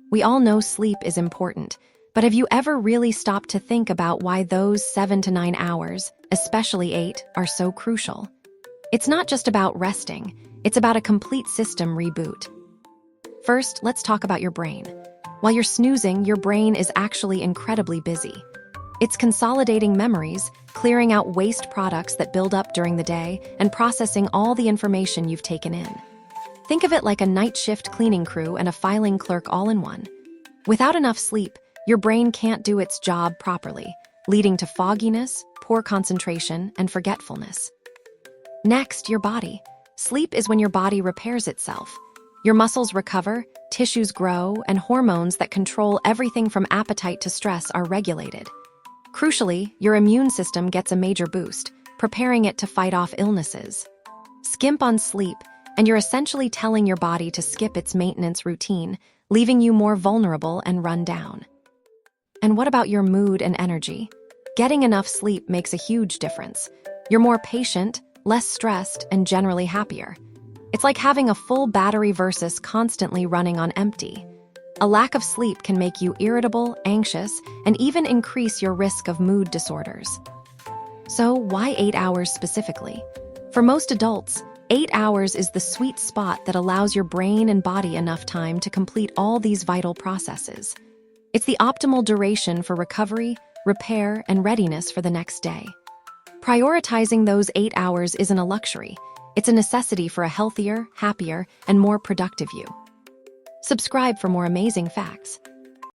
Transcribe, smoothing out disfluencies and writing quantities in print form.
We all know sleep is important, but have you ever really stopped to think about why those 7 to 9 hours, especially 8, are so crucial? It's not just about resting, it's about a complete system reboot. First, let's talk about your brain. While you're snoozing, your brain is actually incredibly busy. It's consolidating memories, clearing out waste products that build up during the day, and processing all the information you've taken in. Think of it like a night shift cleaning crew and a filing clerk all in one. Without enough sleep, your brain can't do its job properly, leading to fogginess, poor concentration, and forgetfulness. Next, your body. Sleep is when your body repairs itself. Your muscles recover, tissues grow, and hormones that control everything from appetite to stress are regulated. Crucially, your immune system gets a major boost, preparing it to fight off illnesses. Skimp on sleep, and you're essentially telling your body to skip its maintenance routine, leaving you more vulnerable and run down. And what about your mood and energy? Getting enough sleep makes a huge difference. You're more patient, less stressed, and generally happier. It's like having a full battery versus constantly running on empty. A lack of sleep can make you irritable, anxious, and even increase your risk of mood disorders. So why 8 hours specifically? For most adults, 8 hours is the sweet spot that allows your brain and body enough time to complete all these vital processes. It's the optimal duration for recovery, repair, and readiness for the next day. Prioritizing those 8 hours isn't a luxury. It's a necessity for a healthier, happier, and more productive you. Subscribe for more amazing facts.